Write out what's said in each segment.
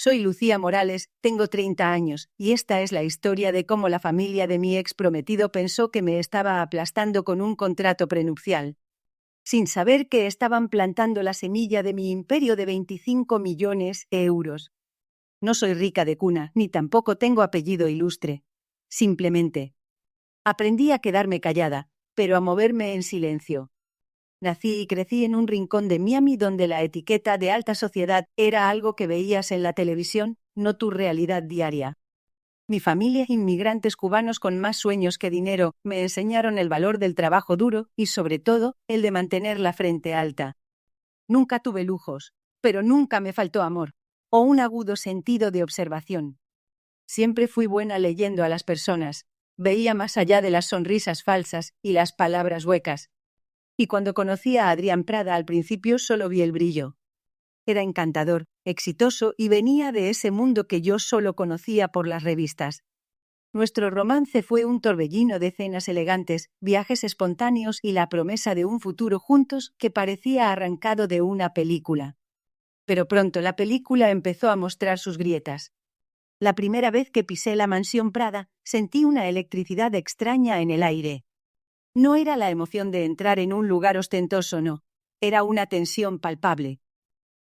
Soy Lucía Morales, tengo 30 años, y esta es la historia de cómo la familia de mi ex prometido pensó que me estaba aplastando con un contrato prenupcial, sin saber que estaban plantando la semilla de mi imperio de 25 millones de euros. No soy rica de cuna, ni tampoco tengo apellido ilustre. Simplemente aprendí a quedarme callada, pero a moverme en silencio. Nací y crecí en un rincón de Miami donde la etiqueta de alta sociedad era algo que veías en la televisión, no tu realidad diaria. Mi familia, inmigrantes cubanos con más sueños que dinero, me enseñaron el valor del trabajo duro y, sobre todo, el de mantener la frente alta. Nunca tuve lujos, pero nunca me faltó amor, o un agudo sentido de observación. Siempre fui buena leyendo a las personas, veía más allá de las sonrisas falsas y las palabras huecas. Y cuando conocí a Adrián Prada al principio solo vi el brillo. Era encantador, exitoso y venía de ese mundo que yo solo conocía por las revistas. Nuestro romance fue un torbellino de cenas elegantes, viajes espontáneos y la promesa de un futuro juntos que parecía arrancado de una película. Pero pronto la película empezó a mostrar sus grietas. La primera vez que pisé la mansión Prada, sentí una electricidad extraña en el aire. No era la emoción de entrar en un lugar ostentoso, no. Era una tensión palpable.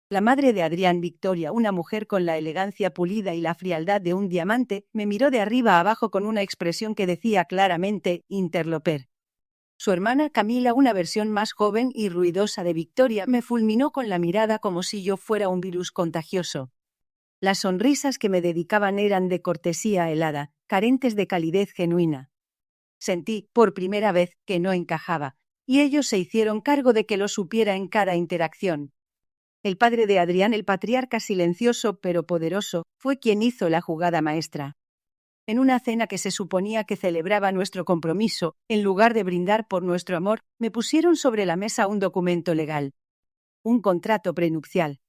La madre de Adrián, Victoria, una mujer con la elegancia pulida y la frialdad de un diamante, me miró de arriba a abajo con una expresión que decía claramente interloper. Su hermana Camila, una versión más joven y ruidosa de Victoria, me fulminó con la mirada como si yo fuera un virus contagioso. Las sonrisas que me dedicaban eran de cortesía helada, carentes de calidez genuina. Sentí, por primera vez, que no encajaba, y ellos se hicieron cargo de que lo supiera en cada interacción. El padre de Adrián, el patriarca silencioso pero poderoso, fue quien hizo la jugada maestra. En una cena que se suponía que celebraba nuestro compromiso, en lugar de brindar por nuestro amor, me pusieron sobre la mesa un documento legal. Un contrato prenupcial.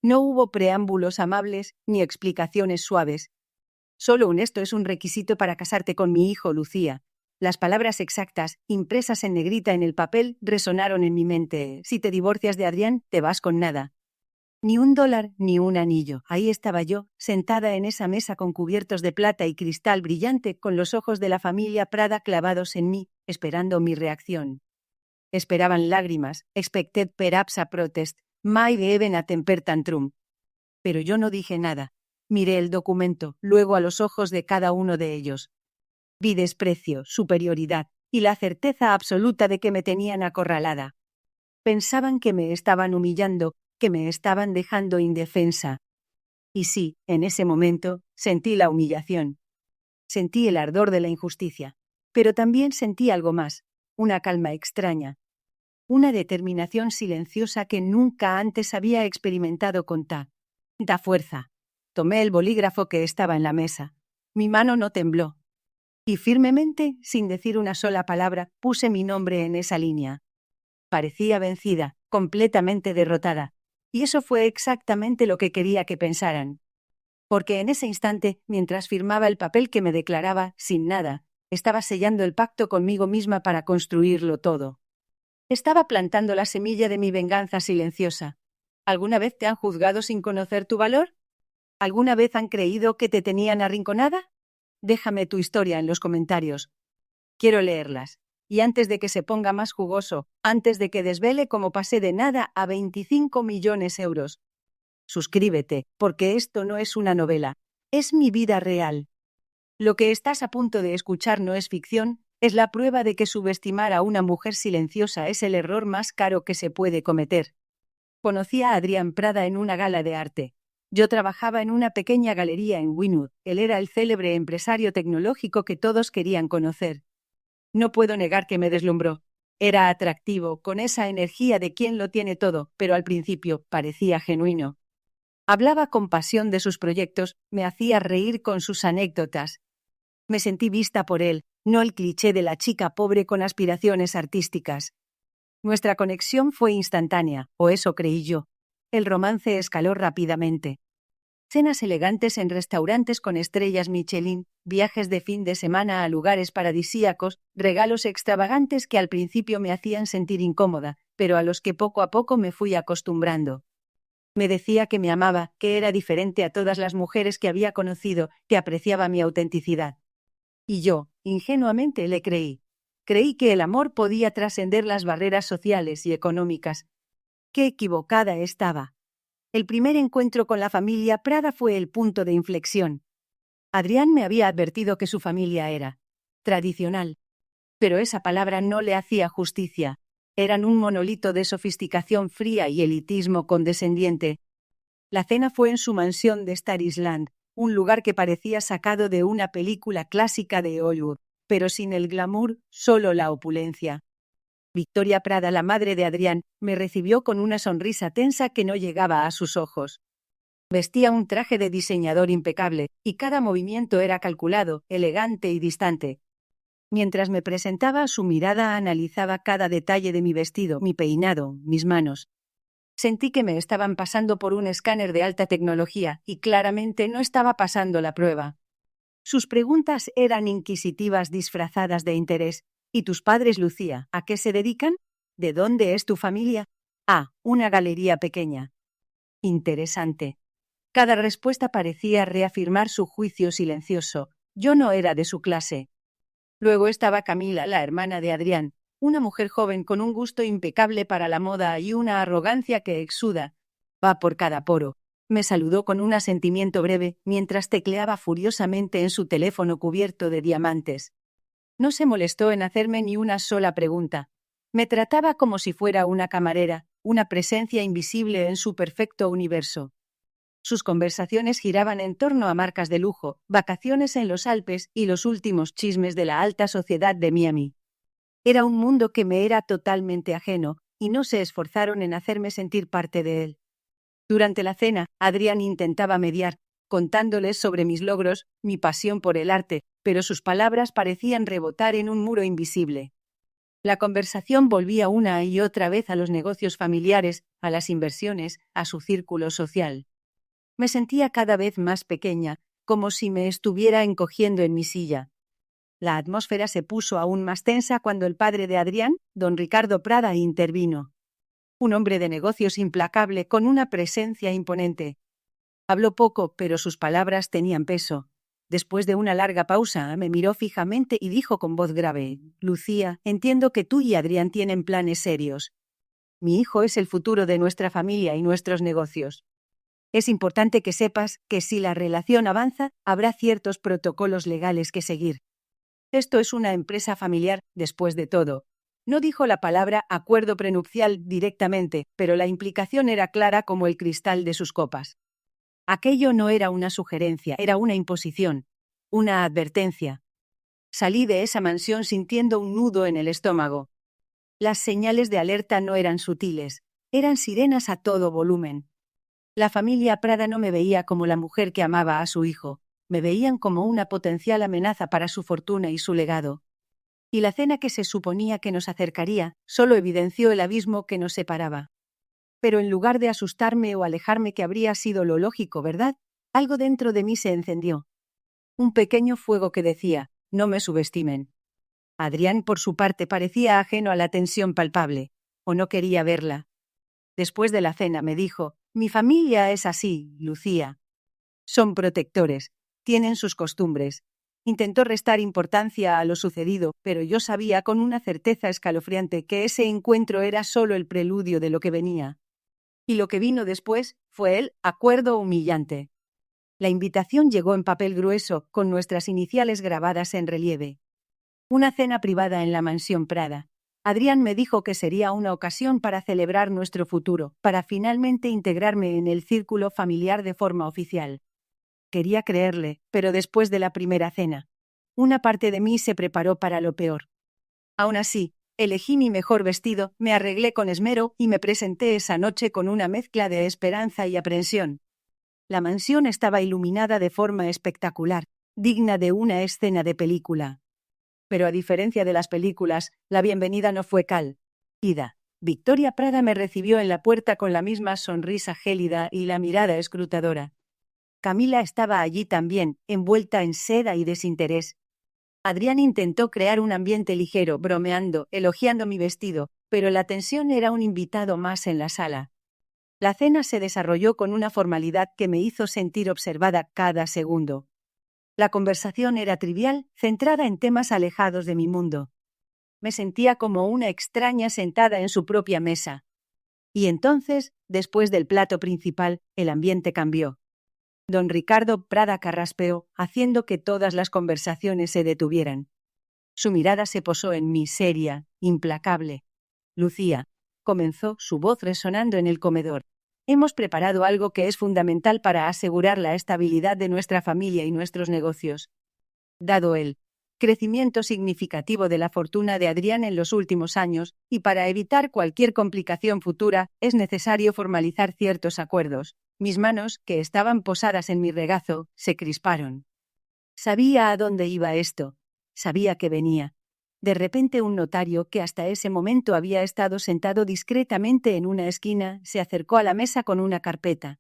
No hubo preámbulos amables ni explicaciones suaves. Solo un esto es un requisito para casarte con mi hijo, Lucía. Las palabras exactas, impresas en negrita en el papel, resonaron en mi mente. Si te divorcias de Adrián, te vas con nada. Ni $1 ni un anillo. Ahí estaba yo, sentada en esa mesa con cubiertos de plata y cristal brillante, con los ojos de la familia Prada clavados en mí, esperando mi reacción. Esperaban lágrimas, expected perhaps a protest, maybe even a temper tantrum. Pero yo no dije nada. Miré el documento, luego a los ojos de cada uno de ellos. Vi desprecio, superioridad, y la certeza absoluta de que me tenían acorralada. Pensaban que me estaban humillando, que me estaban dejando indefensa. Y sí, en ese momento, sentí la humillación. Sentí el ardor de la injusticia. Pero también sentí algo más, una calma extraña. Una determinación silenciosa que nunca antes había experimentado con tanta fuerza. Tomé el bolígrafo que estaba en la mesa. Mi mano no tembló. Y firmemente, sin decir una sola palabra, puse mi nombre en esa línea. Parecía vencida, completamente derrotada. Y eso fue exactamente lo que quería que pensaran. Porque en ese instante, mientras firmaba el papel que me declaraba, sin nada, estaba sellando el pacto conmigo misma para construirlo todo. Estaba plantando la semilla de mi venganza silenciosa. ¿Alguna vez te han juzgado sin conocer tu valor? ¿Alguna vez han creído que te tenían arrinconada? Déjame tu historia en los comentarios. Quiero leerlas. Y antes de que se ponga más jugoso, antes de que desvele cómo pasé de nada a 25 millones euros. Suscríbete, porque esto no es una novela, es mi vida real. Lo que estás a punto de escuchar no es ficción, es la prueba de que subestimar a una mujer silenciosa es el error más caro que se puede cometer. Conocí a Adrián Prada en una gala de arte. Yo trabajaba en una pequeña galería en Wynwood. Él era el célebre empresario tecnológico que todos querían conocer. No puedo negar que me deslumbró. Era atractivo, con esa energía de quien lo tiene todo, pero al principio parecía genuino. Hablaba con pasión de sus proyectos, me hacía reír con sus anécdotas. Me sentí vista por él, no el cliché de la chica pobre con aspiraciones artísticas. Nuestra conexión fue instantánea, o eso creí yo. El romance escaló rápidamente. Cenas elegantes en restaurantes con estrellas Michelin, viajes de fin de semana a lugares paradisíacos, regalos extravagantes que al principio me hacían sentir incómoda, pero a los que poco a poco me fui acostumbrando. Me decía que me amaba, que era diferente a todas las mujeres que había conocido, que apreciaba mi autenticidad. Y yo, ingenuamente, le creí. Creí que el amor podía trascender las barreras sociales y económicas. ¡Qué equivocada estaba! El primer encuentro con la familia Prada fue el punto de inflexión. Adrián me había advertido que su familia era tradicional. Pero esa palabra no le hacía justicia. Eran un monolito de sofisticación fría y elitismo condescendiente. La cena fue en su mansión de Star Island, un lugar que parecía sacado de una película clásica de Hollywood, pero sin el glamour, solo la opulencia. Victoria Prada, la madre de Adrián, me recibió con una sonrisa tensa que no llegaba a sus ojos. Vestía un traje de diseñador impecable, y cada movimiento era calculado, elegante y distante. Mientras me presentaba, su mirada analizaba cada detalle de mi vestido, mi peinado, mis manos. Sentí que me estaban pasando por un escáner de alta tecnología, y claramente no estaba pasando la prueba. Sus preguntas eran inquisitivas disfrazadas de interés. ¿Y tus padres, Lucía, a qué se dedican? ¿De dónde es tu familia? Ah, una galería pequeña. Interesante. Cada respuesta parecía reafirmar su juicio silencioso. Yo no era de su clase. Luego estaba Camila, la hermana de Adrián, una mujer joven con un gusto impecable para la moda y una arrogancia que exuda. Va por cada poro. Me saludó con un asentimiento breve mientras tecleaba furiosamente en su teléfono cubierto de diamantes. No se molestó en hacerme ni una sola pregunta. Me trataba como si fuera una camarera, una presencia invisible en su perfecto universo. Sus conversaciones giraban en torno a marcas de lujo, vacaciones en los Alpes y los últimos chismes de la alta sociedad de Miami. Era un mundo que me era totalmente ajeno, y no se esforzaron en hacerme sentir parte de él. Durante la cena, Adrián intentaba mediar, contándoles sobre mis logros, mi pasión por el arte, pero sus palabras parecían rebotar en un muro invisible. La conversación volvía una y otra vez a los negocios familiares, a las inversiones, a su círculo social. Me sentía cada vez más pequeña, como si me estuviera encogiendo en mi silla. La atmósfera se puso aún más tensa cuando el padre de Adrián, don Ricardo Prada, intervino. Un hombre de negocios implacable con una presencia imponente. Habló poco, pero sus palabras tenían peso. Después de una larga pausa, me miró fijamente y dijo con voz grave: «Lucía, entiendo que tú y Adrián tienen planes serios. Mi hijo es el futuro de nuestra familia y nuestros negocios. Es importante que sepas que si la relación avanza, habrá ciertos protocolos legales que seguir. Esto es una empresa familiar, después de todo». No dijo la palabra acuerdo prenupcial directamente, pero la implicación era clara como el cristal de sus copas. Aquello no era una sugerencia, era una imposición, una advertencia. Salí de esa mansión sintiendo un nudo en el estómago. Las señales de alerta no eran sutiles, eran sirenas a todo volumen. La familia Prada no me veía como la mujer que amaba a su hijo, me veían como una potencial amenaza para su fortuna y su legado. Y la cena que se suponía que nos acercaría solo evidenció el abismo que nos separaba. Pero en lugar de asustarme o alejarme, que habría sido lo lógico, ¿verdad? Algo dentro de mí se encendió. Un pequeño fuego que decía: no me subestimen. Adrián, por su parte, parecía ajeno a la tensión palpable, o no quería verla. Después de la cena me dijo: mi familia es así, Lucía. Son protectores, tienen sus costumbres. Intentó restar importancia a lo sucedido, pero yo sabía con una certeza escalofriante que ese encuentro era solo el preludio de lo que venía. Y lo que vino después fue el acuerdo humillante. La invitación llegó en papel grueso, con nuestras iniciales grabadas en relieve. Una cena privada en la mansión Prada. Adrián me dijo que sería una ocasión para celebrar nuestro futuro, para finalmente integrarme en el círculo familiar de forma oficial. Quería creerle, pero después de la primera cena, una parte de mí se preparó para lo peor. Aún así, elegí mi mejor vestido, me arreglé con esmero y me presenté esa noche con una mezcla de esperanza y aprensión. La mansión estaba iluminada de forma espectacular, digna de una escena de película. Pero a diferencia de las películas, la bienvenida no fue cálida. Victoria Prada me recibió en la puerta con la misma sonrisa gélida y la mirada escrutadora. Camila estaba allí también, envuelta en seda y desinterés. Adrián intentó crear un ambiente ligero, bromeando, elogiando mi vestido, pero la tensión era un invitado más en la sala. La cena se desarrolló con una formalidad que me hizo sentir observada cada segundo. La conversación era trivial, centrada en temas alejados de mi mundo. Me sentía como una extraña sentada en su propia mesa. Y entonces, después del plato principal, el ambiente cambió. Don Ricardo Prada carraspeó, haciendo que todas las conversaciones se detuvieran. Su mirada se posó en mí, seria, implacable. Lucía, comenzó, su voz resonando en el comedor. Hemos preparado algo que es fundamental para asegurar la estabilidad de nuestra familia y nuestros negocios. Dado el crecimiento significativo de la fortuna de Adrián en los últimos años, y para evitar cualquier complicación futura, es necesario formalizar ciertos acuerdos. Mis manos, que estaban posadas en mi regazo, se crisparon. Sabía a dónde iba esto. Sabía que venía. De repente un notario, que hasta ese momento había estado sentado discretamente en una esquina, se acercó a la mesa con una carpeta.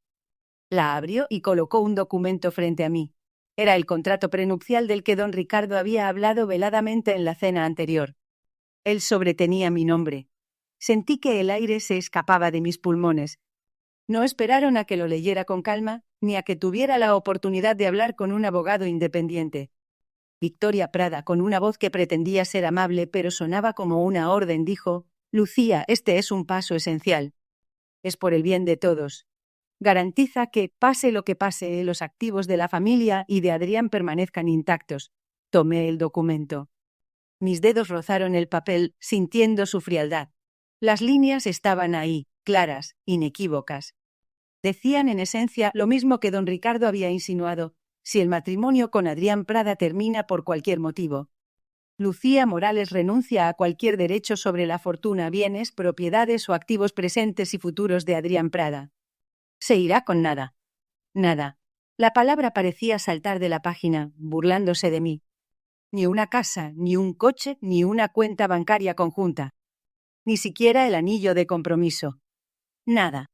La abrió y colocó un documento frente a mí. Era el contrato prenupcial del que don Ricardo había hablado veladamente en la cena anterior. Él sobretenía mi nombre. Sentí que el aire se escapaba de mis pulmones. No esperaron a que lo leyera con calma, ni a que tuviera la oportunidad de hablar con un abogado independiente. Victoria Prada, con una voz que pretendía ser amable pero sonaba como una orden, dijo: «Lucía, este es un paso esencial. Es por el bien de todos. Garantiza que, pase lo que pase, los activos de la familia y de Adrián permanezcan intactos». Tomé el documento. Mis dedos rozaron el papel, sintiendo su frialdad. Las líneas estaban ahí, claras, inequívocas. Decían en esencia lo mismo que don Ricardo había insinuado: si el matrimonio con Adrián Prada termina por cualquier motivo, Lucía Morales renuncia a cualquier derecho sobre la fortuna, bienes, propiedades o activos presentes y futuros de Adrián Prada. Se irá con nada. Nada. La palabra parecía saltar de la página, burlándose de mí. Ni una casa, ni un coche, ni una cuenta bancaria conjunta. Ni siquiera el anillo de compromiso. Nada.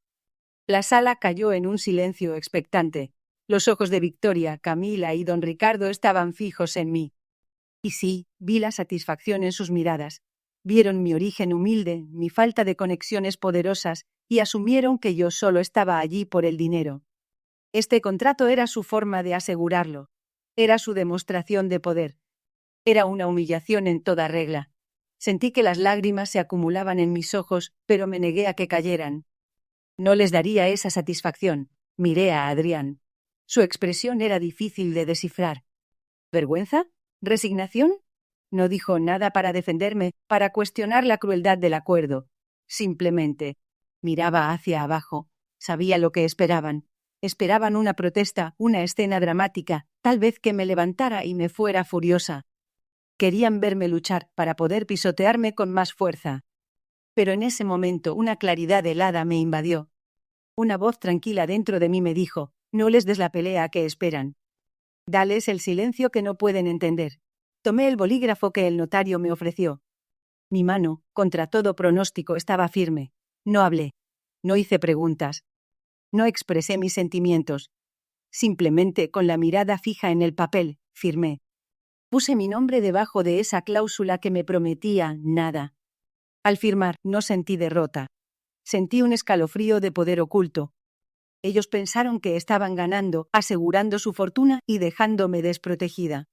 La sala cayó en un silencio expectante. Los ojos de Victoria, Camila y don Ricardo estaban fijos en mí. Y sí, vi la satisfacción en sus miradas. Vieron mi origen humilde, mi falta de conexiones poderosas, y asumieron que yo solo estaba allí por el dinero. Este contrato era su forma de asegurarlo. Era su demostración de poder. Era una humillación en toda regla. Sentí que las lágrimas se acumulaban en mis ojos, pero me negué a que cayeran. No les daría esa satisfacción. Miré a Adrián. Su expresión era difícil de descifrar. ¿Vergüenza? ¿Resignación? No dijo nada para defenderme, para cuestionar la crueldad del acuerdo. Simplemente miraba hacia abajo. Sabía lo que esperaban. Esperaban una protesta, una escena dramática, tal vez que me levantara y me fuera furiosa. Querían verme luchar para poder pisotearme con más fuerza. Pero en ese momento una claridad helada me invadió. Una voz tranquila dentro de mí me dijo: «No les des la pelea que esperan. Dales el silencio que no pueden entender». Tomé el bolígrafo que el notario me ofreció. Mi mano, contra todo pronóstico, estaba firme. No hablé. No hice preguntas. No expresé mis sentimientos. Simplemente, con la mirada fija en el papel, firmé. Puse mi nombre debajo de esa cláusula que me prometía nada. Al firmar, no sentí derrota. Sentí un escalofrío de poder oculto. Ellos pensaron que estaban ganando, asegurando su fortuna y dejándome desprotegida.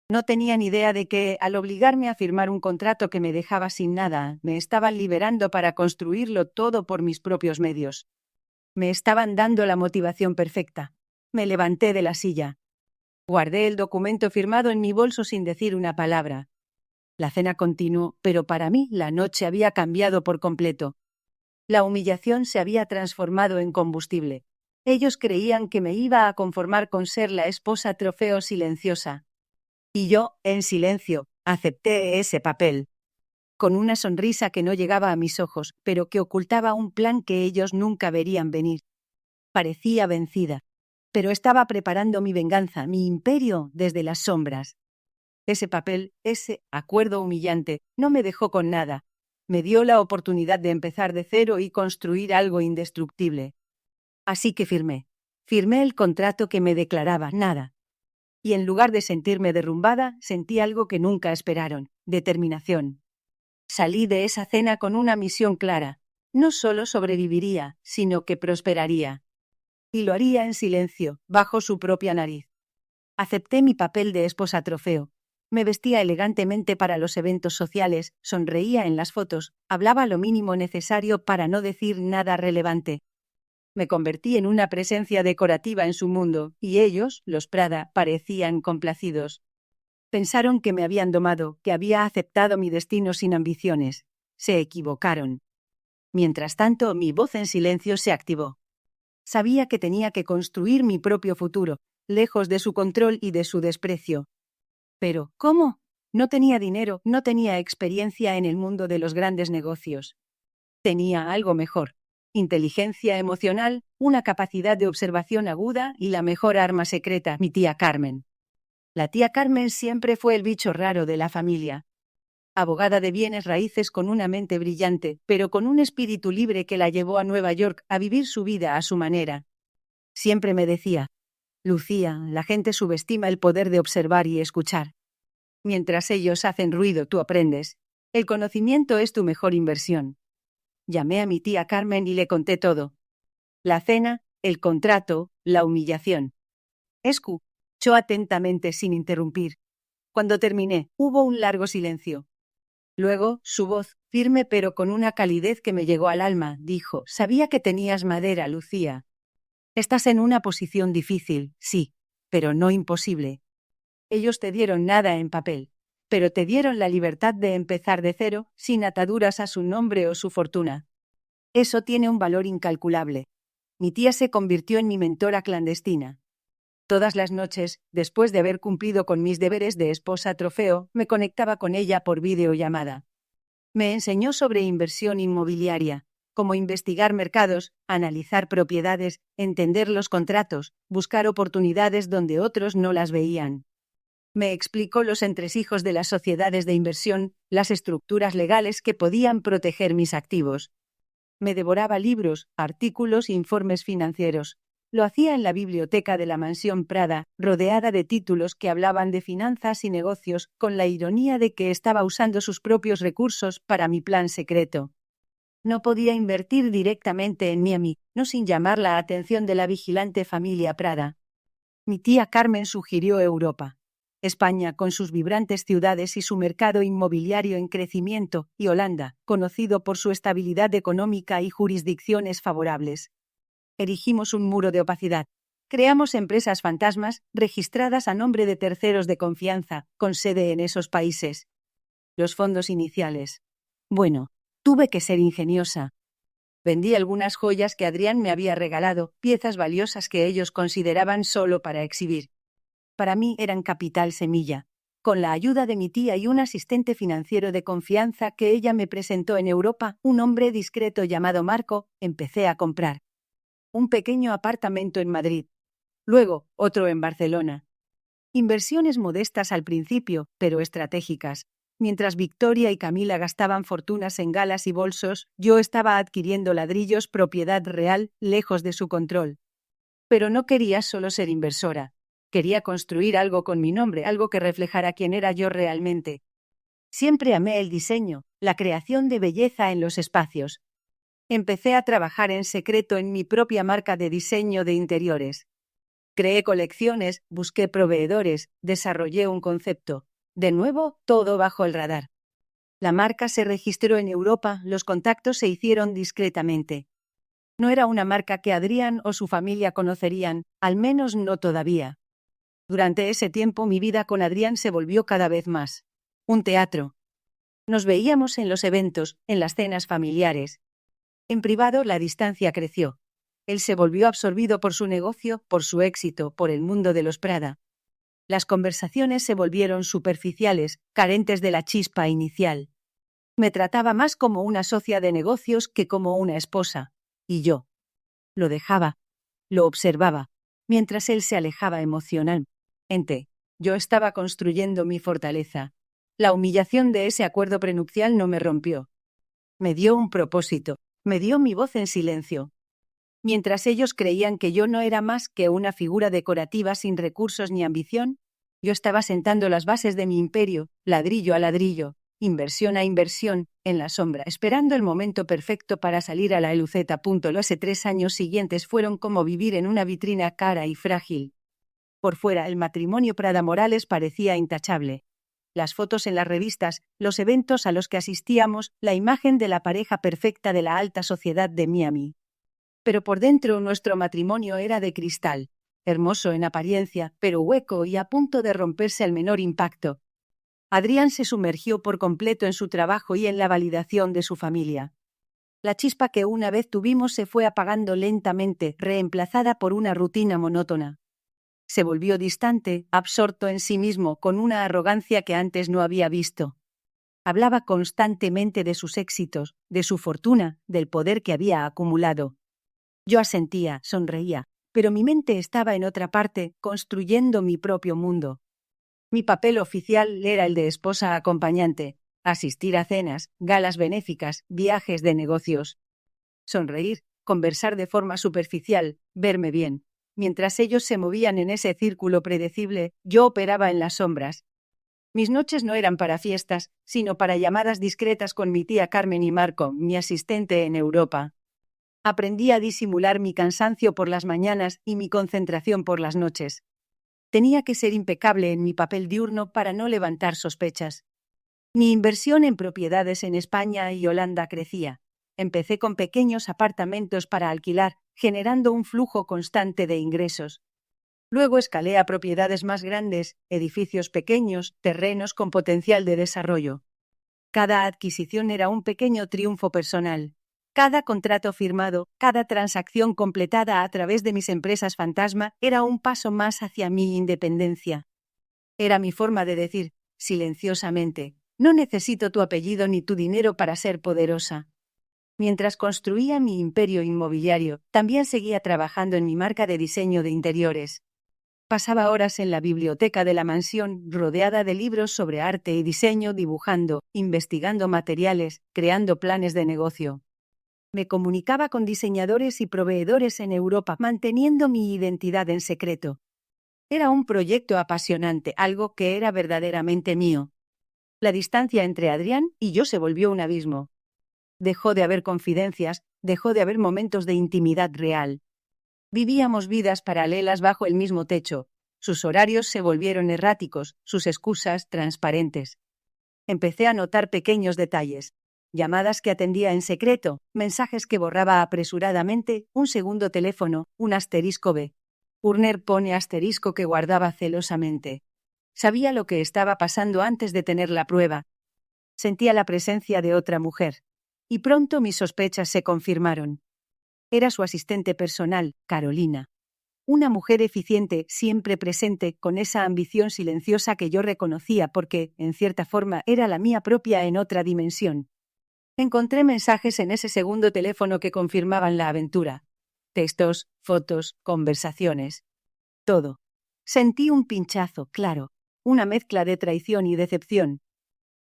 No tenían idea de que, al obligarme a firmar un contrato que me dejaba sin nada, me estaban liberando para construirlo todo por mis propios medios. Me estaban dando la motivación perfecta. Me levanté de la silla. Guardé el documento firmado en mi bolso sin decir una palabra. La cena continuó, pero para mí la noche había cambiado por completo. La humillación se había transformado en combustible. Ellos creían que me iba a conformar con ser la esposa trofeo silenciosa. Y yo, en silencio, acepté ese papel. Con una sonrisa que no llegaba a mis ojos, pero que ocultaba un plan que ellos nunca verían venir. Parecía vencida, pero estaba preparando mi venganza, mi imperio, desde las sombras. Ese papel, ese acuerdo humillante, no me dejó con nada. Me dio la oportunidad de empezar de cero y construir algo indestructible. Así que firmé. Firmé el contrato que me declaraba nada. Y en lugar de sentirme derrumbada, sentí algo que nunca esperaron: determinación. Salí de esa cena con una misión clara. no solo sobreviviría, sino que prosperaría. Y lo haría en silencio, bajo su propia nariz. Acepté mi papel de esposa trofeo. Me vestía elegantemente para los eventos sociales, sonreía en las fotos, hablaba lo mínimo necesario para no decir nada relevante. Me convertí en una presencia decorativa en su mundo, y ellos, los Prada, parecían complacidos. Pensaron que me habían domado, que había aceptado mi destino sin ambiciones. Se equivocaron. Mientras tanto, mi voz en silencio se activó. Sabía que tenía que construir mi propio futuro, lejos de su control y de su desprecio. Pero, ¿cómo? No tenía dinero, no tenía experiencia en el mundo de los grandes negocios. Tenía algo mejor: inteligencia emocional, una capacidad de observación aguda y la mejor arma secreta, mi tía Carmen. La tía Carmen siempre fue el bicho raro de la familia. Abogada de bienes raíces con una mente brillante, pero con un espíritu libre que la llevó a Nueva York a vivir su vida a su manera. Siempre me decía: Lucía, la gente subestima el poder de observar y escuchar. Mientras ellos hacen ruido, tú aprendes. El conocimiento es tu mejor inversión. Llamé a mi tía Carmen y le conté todo. La cena, el contrato, la humillación. Escuchó atentamente sin interrumpir. Cuando terminé, hubo un largo silencio. Luego, su voz, firme pero con una calidez que me llegó al alma, dijo: sabía que tenías madera, Lucía. Estás en una posición difícil, sí, pero no imposible. Ellos te dieron nada en papel, pero te dieron la libertad de empezar de cero, sin ataduras a su nombre o su fortuna. Eso tiene un valor incalculable. Mi tía se convirtió en mi mentora clandestina. Todas las noches, después de haber cumplido con mis deberes de esposa trofeo, me conectaba con ella por videollamada. Me enseñó sobre inversión inmobiliaria, cómo investigar mercados, analizar propiedades, entender los contratos, buscar oportunidades donde otros no las veían. Me explicó los entresijos de las sociedades de inversión, las estructuras legales que podían proteger mis activos. Me devoraba libros, artículos e informes financieros. Lo hacía en la biblioteca de la mansión Prada, rodeada de títulos que hablaban de finanzas y negocios, con la ironía de que estaba usando sus propios recursos para mi plan secreto. No podía invertir directamente en Miami, no sin llamar la atención de la vigilante familia Prada. Mi tía Carmen sugirió Europa. España, con sus vibrantes ciudades y su mercado inmobiliario en crecimiento, y Holanda, conocido por su estabilidad económica y jurisdicciones favorables. Erigimos un muro de opacidad. Creamos empresas fantasmas, registradas a nombre de terceros de confianza, con sede en esos países. Los fondos iniciales. Bueno, tuve que ser ingeniosa. Vendí algunas joyas que Adrián me había regalado, piezas valiosas que ellos consideraban solo para exhibir. Para mí eran capital semilla. Con la ayuda de mi tía y un asistente financiero de confianza que ella me presentó en Europa, un hombre discreto llamado Marco, empecé a comprar. Un pequeño apartamento en Madrid. Luego, otro en Barcelona. Inversiones modestas al principio, pero estratégicas. Mientras Victoria y Camila gastaban fortunas en galas y bolsos, yo estaba adquiriendo ladrillos propiedad real, lejos de su control. Pero no quería solo ser inversora. Quería construir algo con mi nombre, algo que reflejara quién era yo realmente. Siempre amé el diseño, la creación de belleza en los espacios. Empecé a trabajar en secreto en mi propia marca de diseño de interiores. Creé colecciones, busqué proveedores, desarrollé un concepto. De nuevo, todo bajo el radar. La marca se registró en Europa, los contactos se hicieron discretamente. No era una marca que Adrián o su familia conocerían, al menos no todavía. Durante ese tiempo mi vida con Adrián se volvió cada vez más un teatro. Nos veíamos en los eventos, en las cenas familiares. En privado la distancia creció. Él se volvió absorbido por su negocio, por su éxito, por el mundo de los Prada. Las conversaciones se volvieron superficiales, carentes de la chispa inicial. Me trataba más como una socia de negocios que como una esposa. Y yo lo dejaba, lo observaba, mientras él se alejaba emocionalmente. Yo estaba construyendo mi fortaleza. La humillación de ese acuerdo prenupcial no me rompió. Me dio un propósito, me dio mi voz en silencio. Mientras ellos creían que yo no era más que una figura decorativa sin recursos ni ambición, yo estaba sentando las bases de mi imperio, ladrillo a ladrillo. inversión a inversión, en la sombra, esperando el momento perfecto para salir a la luz. Los 3 años siguientes fueron como vivir en una vitrina cara y frágil. Por fuera, el matrimonio Prada Morales parecía intachable. Las fotos en las revistas, los eventos a los que asistíamos, la imagen de la pareja perfecta de la alta sociedad de Miami. Pero por dentro nuestro matrimonio era de cristal, hermoso en apariencia, pero hueco y a punto de romperse al menor impacto. Adrián se sumergió por completo en su trabajo y en la validación de su familia. La chispa que una vez tuvimos se fue apagando lentamente, reemplazada por una rutina monótona. Se volvió distante, absorto en sí mismo, con una arrogancia que antes no había visto. Hablaba constantemente de sus éxitos, de su fortuna, del poder que había acumulado. Yo asentía, sonreía, pero mi mente estaba en otra parte, construyendo mi propio mundo. Mi papel oficial era el de esposa acompañante, asistir a cenas, galas benéficas, viajes de negocios. Sonreír, conversar de forma superficial, verme bien. Mientras ellos se movían en ese círculo predecible, yo operaba en las sombras. Mis noches no eran para fiestas, sino para llamadas discretas con mi tía Carmen y Marco, mi asistente en Europa. Aprendí a disimular mi cansancio por las mañanas y mi concentración por las noches. Tenía que ser impecable en mi papel diurno para no levantar sospechas. Mi inversión en propiedades en España y Holanda crecía. Empecé con pequeños apartamentos para alquilar, generando un flujo constante de ingresos. Luego escalé a propiedades más grandes, edificios pequeños, terrenos con potencial de desarrollo. Cada adquisición era un pequeño triunfo personal. Cada contrato firmado, cada transacción completada a través de mis empresas fantasma era un paso más hacia mi independencia. Era mi forma de decir, silenciosamente, no necesito tu apellido ni tu dinero para ser poderosa. Mientras construía mi imperio inmobiliario, también seguía trabajando en mi marca de diseño de interiores. Pasaba horas en la biblioteca de la mansión, rodeada de libros sobre arte y diseño, dibujando, investigando materiales, creando planes de negocio. Me comunicaba con diseñadores y proveedores en Europa, manteniendo mi identidad en secreto. Era un proyecto apasionante, algo que era verdaderamente mío. La distancia entre Adrián y yo se volvió un abismo. Dejó de haber confidencias, dejó de haber momentos de intimidad real. Vivíamos vidas paralelas bajo el mismo techo. Sus horarios se volvieron erráticos, sus excusas transparentes. Empecé a notar pequeños detalles. Llamadas que atendía en secreto, mensajes que borraba apresuradamente, un segundo teléfono, un asterisco B. Urner pone asterisco que guardaba celosamente. Sabía lo que estaba pasando antes de tener la prueba. Sentía la presencia de otra mujer. Y pronto mis sospechas se confirmaron. Era su asistente personal, Carolina. Una mujer eficiente, siempre presente, con esa ambición silenciosa que yo reconocía porque, en cierta forma, era la mía propia en otra dimensión. Encontré mensajes en ese segundo teléfono que confirmaban la aventura. Textos, fotos, conversaciones. Todo. Sentí un pinchazo, claro, una mezcla de traición y decepción.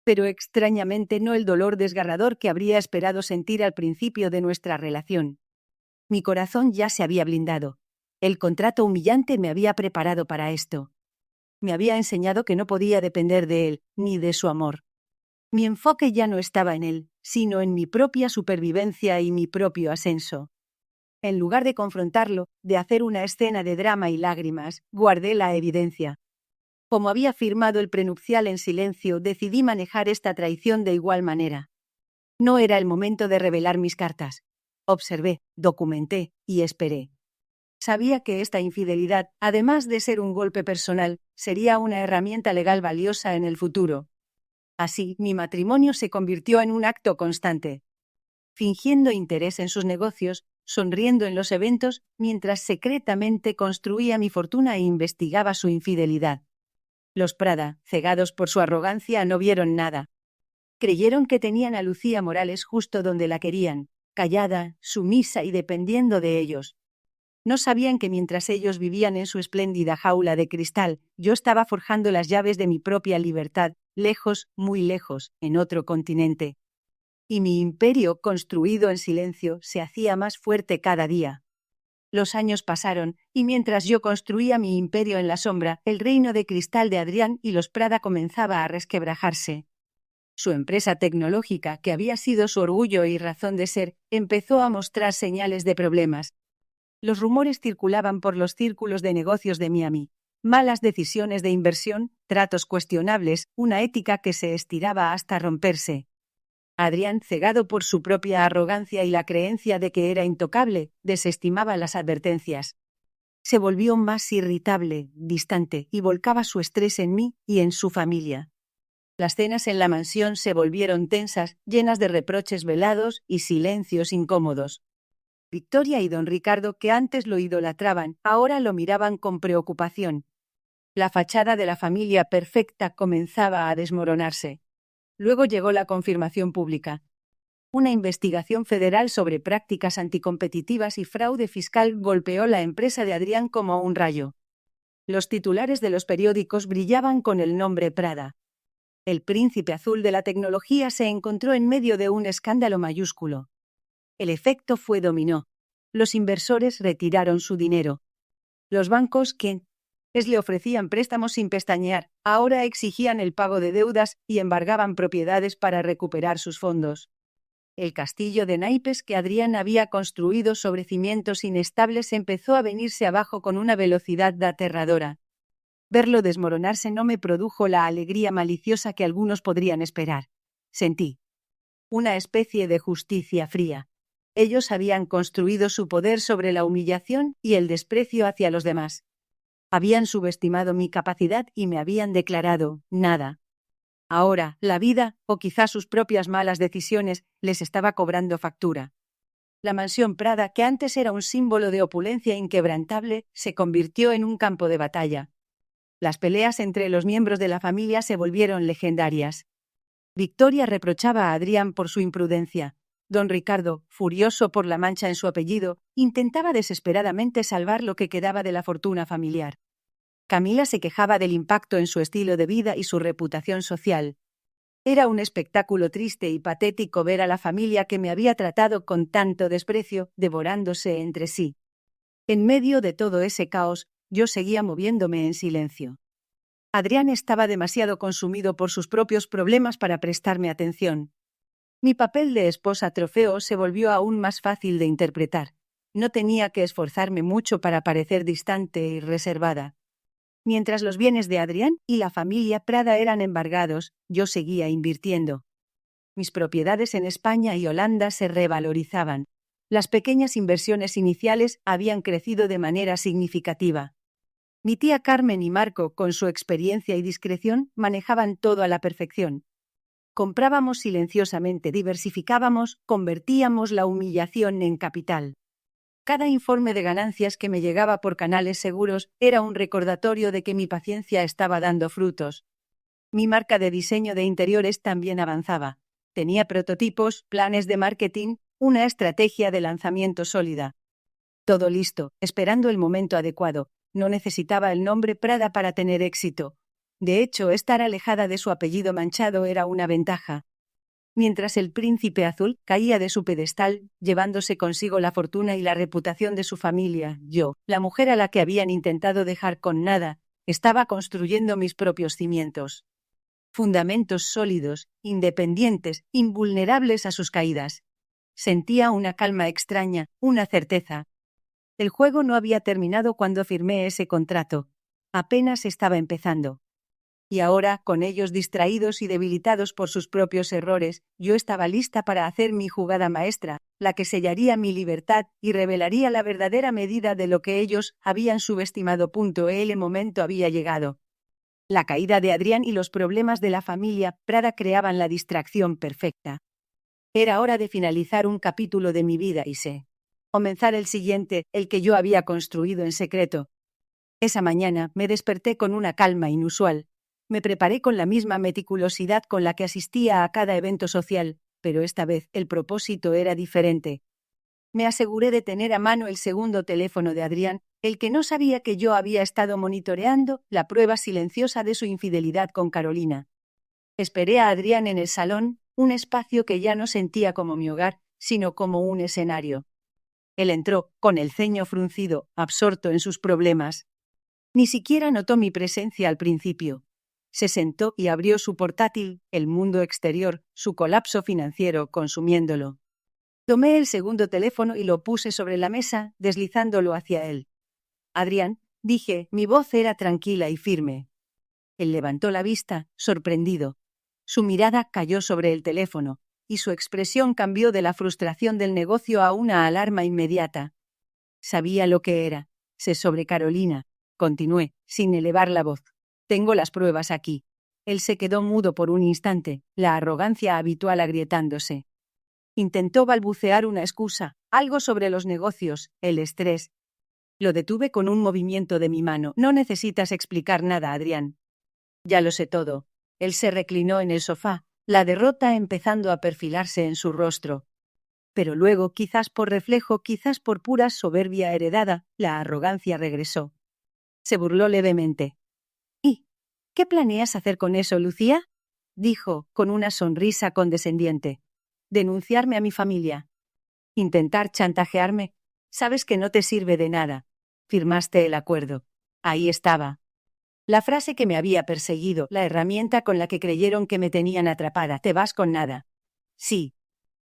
Pero extrañamente no el dolor desgarrador que habría esperado sentir al principio de nuestra relación. Mi corazón ya se había blindado. El contrato humillante me había preparado para esto. Me había enseñado que no podía depender de él, ni de su amor. Mi enfoque ya no estaba en él, sino en mi propia supervivencia y mi propio ascenso. En lugar de confrontarlo, de hacer una escena de drama y lágrimas, guardé la evidencia. Como había firmado el prenupcial en silencio, decidí manejar esta traición de igual manera. No era el momento de revelar mis cartas. Observé, documenté y esperé. Sabía que esta infidelidad, además de ser un golpe personal, sería una herramienta legal valiosa en el futuro. Así, mi matrimonio se convirtió en un acto constante. Fingiendo interés en sus negocios, sonriendo en los eventos, mientras secretamente construía mi fortuna e investigaba su infidelidad. Los Prada, cegados por su arrogancia, no vieron nada. Creyeron que tenían a Lucía Morales justo donde la querían, callada, sumisa y dependiendo de ellos. No sabían que mientras ellos vivían en su espléndida jaula de cristal, yo estaba forjando las llaves de mi propia libertad, lejos, muy lejos, en otro continente. Y mi imperio, construido en silencio, se hacía más fuerte cada día. Los años pasaron, y mientras yo construía mi imperio en la sombra, el reino de cristal de Adrián y los Prada comenzaba a resquebrajarse. Su empresa tecnológica, que había sido su orgullo y razón de ser, empezó a mostrar señales de problemas. Los rumores circulaban por los círculos de negocios de Miami. Malas decisiones de inversión, tratos cuestionables, una ética que se estiraba hasta romperse. Adrián, cegado por su propia arrogancia y la creencia de que era intocable, desestimaba las advertencias. Se volvió más irritable, distante, y volcaba su estrés en mí y en su familia. Las cenas en la mansión se volvieron tensas, llenas de reproches velados y silencios incómodos. Victoria y don Ricardo, que antes lo idolatraban, ahora lo miraban con preocupación. La fachada de la familia perfecta comenzaba a desmoronarse. Luego llegó la confirmación pública. Una investigación federal sobre prácticas anticompetitivas y fraude fiscal golpeó la empresa de Adrián como un rayo. Los titulares de los periódicos brillaban con el nombre Prada. El príncipe azul de la tecnología se encontró en medio de un escándalo mayúsculo. El efecto fue dominó. Los inversores retiraron su dinero. Los bancos, que le ofrecían préstamos sin pestañear, ahora exigían el pago de deudas y embargaban propiedades para recuperar sus fondos. El castillo de naipes que Adrián había construido sobre cimientos inestables empezó a venirse abajo con una velocidad aterradora. Verlo desmoronarse no me produjo la alegría maliciosa que algunos podrían esperar. Sentí una especie de justicia fría. Ellos habían construido su poder sobre la humillación y el desprecio hacia los demás. Habían subestimado mi capacidad y me habían declarado nada. Ahora, la vida, o quizás sus propias malas decisiones, les estaba cobrando factura. La mansión Prada, que antes era un símbolo de opulencia inquebrantable, se convirtió en un campo de batalla. Las peleas entre los miembros de la familia se volvieron legendarias. Victoria reprochaba a Adrián por su imprudencia. Don Ricardo, furioso por la mancha en su apellido, intentaba desesperadamente salvar lo que quedaba de la fortuna familiar. Camila se quejaba del impacto en su estilo de vida y su reputación social. Era un espectáculo triste y patético ver a la familia que me había tratado con tanto desprecio, devorándose entre sí. En medio de todo ese caos, yo seguía moviéndome en silencio. Adrián estaba demasiado consumido por sus propios problemas para prestarme atención. Mi papel de esposa trofeo se volvió aún más fácil de interpretar. No tenía que esforzarme mucho para parecer distante y reservada. Mientras los bienes de Adrián y la familia Prada eran embargados, yo seguía invirtiendo. Mis propiedades en España y Holanda se revalorizaban. Las pequeñas inversiones iniciales habían crecido de manera significativa. Mi tía Carmen y Marco, con su experiencia y discreción, manejaban todo a la perfección. Comprábamos silenciosamente, diversificábamos, convertíamos la humillación en capital. Cada informe de ganancias que me llegaba por canales seguros era un recordatorio de que mi paciencia estaba dando frutos. Mi marca de diseño de interiores también avanzaba. Tenía prototipos, planes de marketing, una estrategia de lanzamiento sólida. Todo listo, esperando el momento adecuado. No necesitaba el nombre Prada para tener éxito. De hecho, estar alejada de su apellido manchado era una ventaja. Mientras el príncipe azul caía de su pedestal, llevándose consigo la fortuna y la reputación de su familia, yo, la mujer a la que habían intentado dejar con nada, estaba construyendo mis propios cimientos. Fundamentos sólidos, independientes, invulnerables a sus caídas. Sentía una calma extraña, una certeza. El juego no había terminado cuando firmé ese contrato. Apenas estaba empezando. Y ahora, con ellos distraídos y debilitados por sus propios errores, yo estaba lista para hacer mi jugada maestra, la que sellaría mi libertad y revelaría la verdadera medida de lo que ellos habían subestimado. El momento había llegado. La caída de Adrián y los problemas de la familia Prada creaban la distracción perfecta. Era hora de finalizar un capítulo de mi vida y comenzar el siguiente, el que yo había construido en secreto. Esa mañana me desperté con una calma inusual. Me preparé con la misma meticulosidad con la que asistía a cada evento social, pero esta vez el propósito era diferente. Me aseguré de tener a mano el segundo teléfono de Adrián, el que no sabía que yo había estado monitoreando la prueba silenciosa de su infidelidad con Carolina. Esperé a Adrián en el salón, un espacio que ya no sentía como mi hogar, sino como un escenario. Él entró, con el ceño fruncido, absorto en sus problemas. Ni siquiera notó mi presencia al principio. Se sentó y abrió su portátil, el mundo exterior, su colapso financiero consumiéndolo. Tomé el segundo teléfono y lo puse sobre la mesa, deslizándolo hacia él. Adrián, dije, mi voz era tranquila y firme. Él levantó la vista, sorprendido. Su mirada cayó sobre el teléfono, y su expresión cambió de la frustración del negocio a una alarma inmediata. Sabía lo que era. Sé sobre Carolina. Continué, sin elevar la voz. Tengo las pruebas aquí. Él se quedó mudo por un instante, la arrogancia habitual agrietándose. Intentó balbucear una excusa, algo sobre los negocios, el estrés. Lo detuve con un movimiento de mi mano. No necesitas explicar nada, Adrián. Ya lo sé todo. Él se reclinó en el sofá, la derrota empezando a perfilarse en su rostro. Pero luego, quizás por reflejo, quizás por pura soberbia heredada, la arrogancia regresó. Se burló levemente. ¿Y qué planeas hacer con eso, Lucía? Dijo, con una sonrisa condescendiente. Denunciarme a mi familia. Intentar chantajearme. Sabes que no te sirve de nada. Firmaste el acuerdo. Ahí estaba. La frase que me había perseguido, la herramienta con la que creyeron que me tenían atrapada. Te vas con nada. Sí.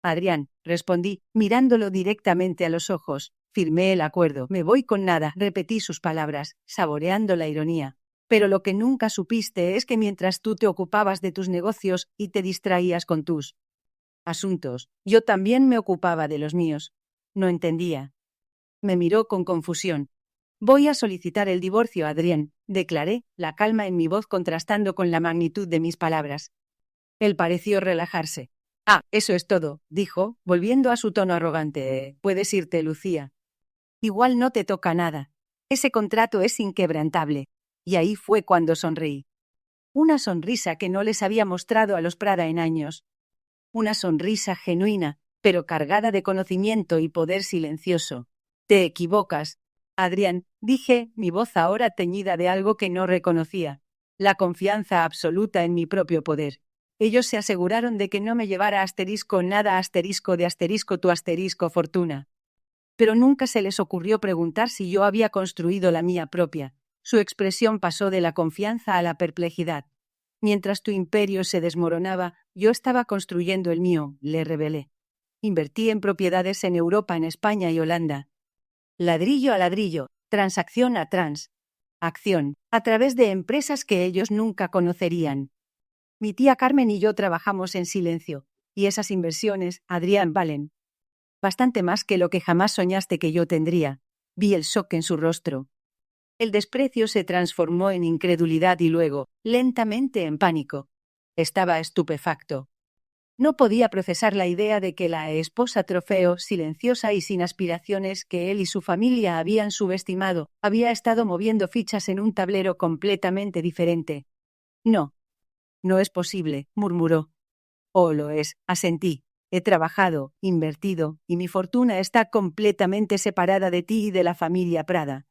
Adrián, respondí, mirándolo directamente a los ojos. Firmé el acuerdo. Me voy con nada. Repetí sus palabras, saboreando la ironía. Pero lo que nunca supiste es que mientras tú te ocupabas de tus negocios y te distraías con tus asuntos, yo también me ocupaba de los míos. No entendía. Me miró con confusión. Voy a solicitar el divorcio, Adrián, declaré, la calma en mi voz contrastando con la magnitud de mis palabras. Él pareció relajarse. Ah, eso es todo, dijo, volviendo a su tono arrogante. Puedes irte, Lucía. Igual no te toca nada. Ese contrato es inquebrantable. Y ahí fue cuando sonreí. Una sonrisa que no les había mostrado a los Prada en años. Una sonrisa genuina, pero cargada de conocimiento y poder silencioso. Te equivocas, Adrián, dije, mi voz ahora teñida de algo que no reconocía. La confianza absoluta en mi propio poder. Ellos se aseguraron de que no me llevara asterisco nada asterisco de asterisco tu asterisco fortuna. Pero nunca se les ocurrió preguntar si yo había construido la mía propia. Su expresión pasó de la confianza a la perplejidad. Mientras tu imperio se desmoronaba, yo estaba construyendo el mío, le revelé. Invertí en propiedades en Europa, en España y Holanda. Ladrillo a ladrillo, transacción a acción, a través de empresas que ellos nunca conocerían. Mi tía Carmen y yo trabajamos en silencio, y esas inversiones, Adrián, valen bastante más que lo que jamás soñaste que yo tendría. Vi el shock en su rostro. El desprecio se transformó en incredulidad y luego, lentamente, en pánico. Estaba estupefacto. No podía procesar la idea de que la esposa trofeo, silenciosa y sin aspiraciones que él y su familia habían subestimado, había estado moviendo fichas en un tablero completamente diferente. No. No es posible, murmuró. Oh, lo es, asentí. He trabajado, invertido, y mi fortuna está completamente separada de ti y de la familia Prada.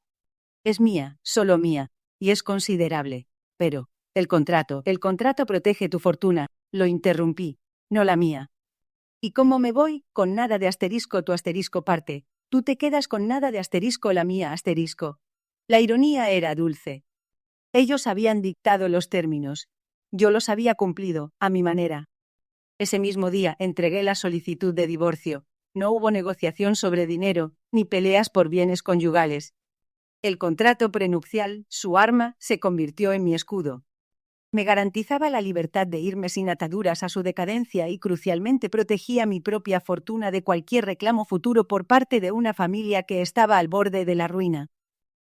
Es mía, solo mía, y es considerable. Pero, el contrato protege tu fortuna, lo interrumpí, no la mía. ¿Y cómo me voy? Con nada de asterisco tu asterisco parte. Tú te quedas con nada de asterisco la mía asterisco. La ironía era dulce. Ellos habían dictado los términos. Yo los había cumplido, a mi manera. Ese mismo día entregué la solicitud de divorcio. No hubo negociación sobre dinero, ni peleas por bienes conyugales. El contrato prenupcial, su arma, se convirtió en mi escudo. Me garantizaba la libertad de irme sin ataduras a su decadencia y crucialmente protegía mi propia fortuna de cualquier reclamo futuro por parte de una familia que estaba al borde de la ruina.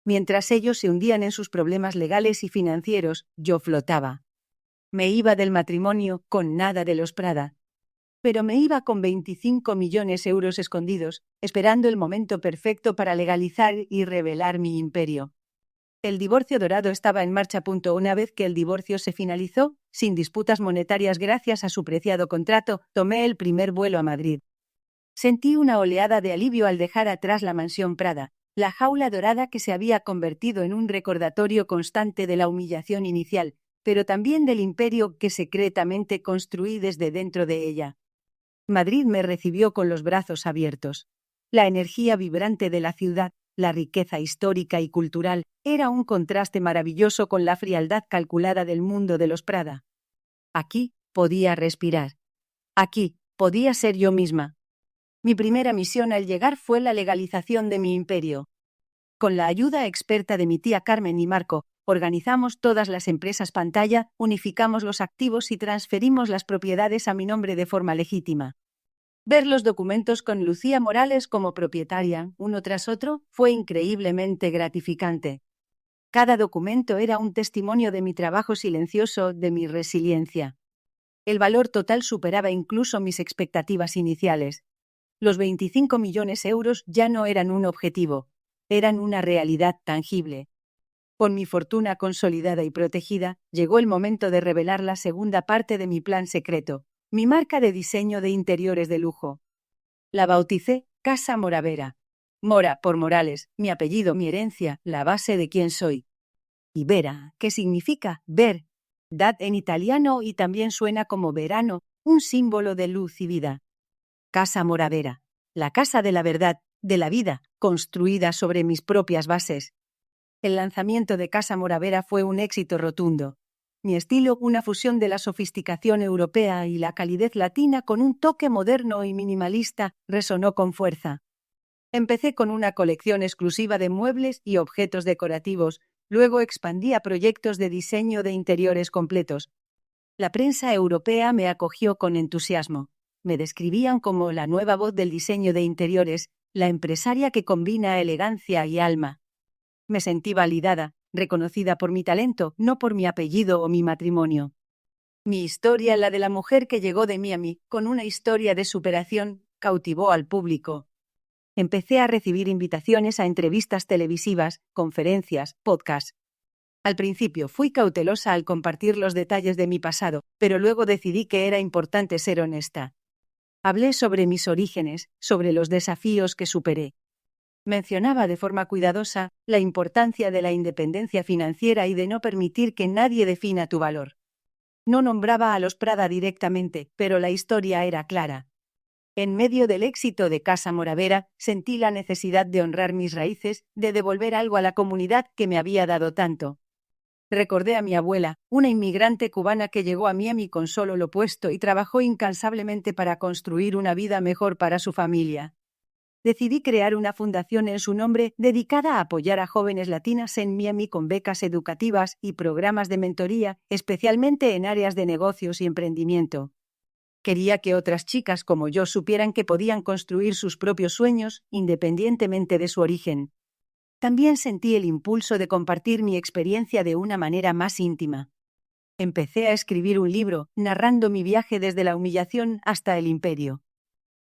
Mientras ellos se hundían en sus problemas legales y financieros, yo flotaba. Me iba del matrimonio con nada de los Prada. Pero me iba con 25 millones de euros escondidos, esperando el momento perfecto para legalizar y revelar mi imperio. El divorcio dorado estaba en marcha. Una vez que el divorcio se finalizó, sin disputas monetarias gracias a su preciado contrato, tomé el primer vuelo a Madrid. Sentí una oleada de alivio al dejar atrás la mansión Prada, la jaula dorada que se había convertido en un recordatorio constante de la humillación inicial, pero también del imperio que secretamente construí desde dentro de ella. Madrid me recibió con los brazos abiertos. La energía vibrante de la ciudad, la riqueza histórica y cultural, era un contraste maravilloso con la frialdad calculada del mundo de los Prada. Aquí podía respirar. Aquí podía ser yo misma. Mi primera misión al llegar fue la legalización de mi imperio. Con la ayuda experta de mi tía Carmen y Marco, organizamos todas las empresas pantalla, unificamos los activos y transferimos las propiedades a mi nombre de forma legítima. Ver los documentos con Lucía Morales como propietaria, uno tras otro, fue increíblemente gratificante. Cada documento era un testimonio de mi trabajo silencioso, de mi resiliencia. El valor total superaba incluso mis expectativas iniciales. Los 25 millones de euros ya no eran un objetivo, eran una realidad tangible. Con mi fortuna consolidada y protegida, llegó el momento de revelar la segunda parte de mi plan secreto, mi marca de diseño de interiores de lujo. La bauticé Casa Moravera. Mora por Morales, mi apellido, mi herencia, la base de quién soy. Y Vera, ¿qué significa ver? Dad en italiano y también suena como verano, un símbolo de luz y vida. Casa Moravera, la casa de la verdad, de la vida, construida sobre mis propias bases. El lanzamiento de Casa Moravera fue un éxito rotundo. Mi estilo, una fusión de la sofisticación europea y la calidez latina con un toque moderno y minimalista, resonó con fuerza. Empecé con una colección exclusiva de muebles y objetos decorativos, luego expandí a proyectos de diseño de interiores completos. La prensa europea me acogió con entusiasmo. Me describían como la nueva voz del diseño de interiores, la empresaria que combina elegancia y alma. Me sentí validada, reconocida por mi talento, no por mi apellido o mi matrimonio. Mi historia, la de la mujer que llegó de Miami, con una historia de superación, cautivó al público. Empecé a recibir invitaciones a entrevistas televisivas, conferencias, podcasts. Al principio fui cautelosa al compartir los detalles de mi pasado, pero luego decidí que era importante ser honesta. Hablé sobre mis orígenes, sobre los desafíos que superé. Mencionaba de forma cuidadosa la importancia de la independencia financiera y de no permitir que nadie defina tu valor. No nombraba a los Prada directamente, pero la historia era clara. En medio del éxito de Casa Moravera, sentí la necesidad de honrar mis raíces, de devolver algo a la comunidad que me había dado tanto. Recordé a mi abuela, una inmigrante cubana que llegó a Miami con solo lo opuesto y trabajó incansablemente para construir una vida mejor para su familia. Decidí crear una fundación en su nombre dedicada a apoyar a jóvenes latinas en Miami con becas educativas y programas de mentoría, especialmente en áreas de negocios y emprendimiento. Quería que otras chicas como yo supieran que podían construir sus propios sueños, independientemente de su origen. También sentí el impulso de compartir mi experiencia de una manera más íntima. Empecé a escribir un libro, narrando mi viaje desde la humillación hasta el imperio.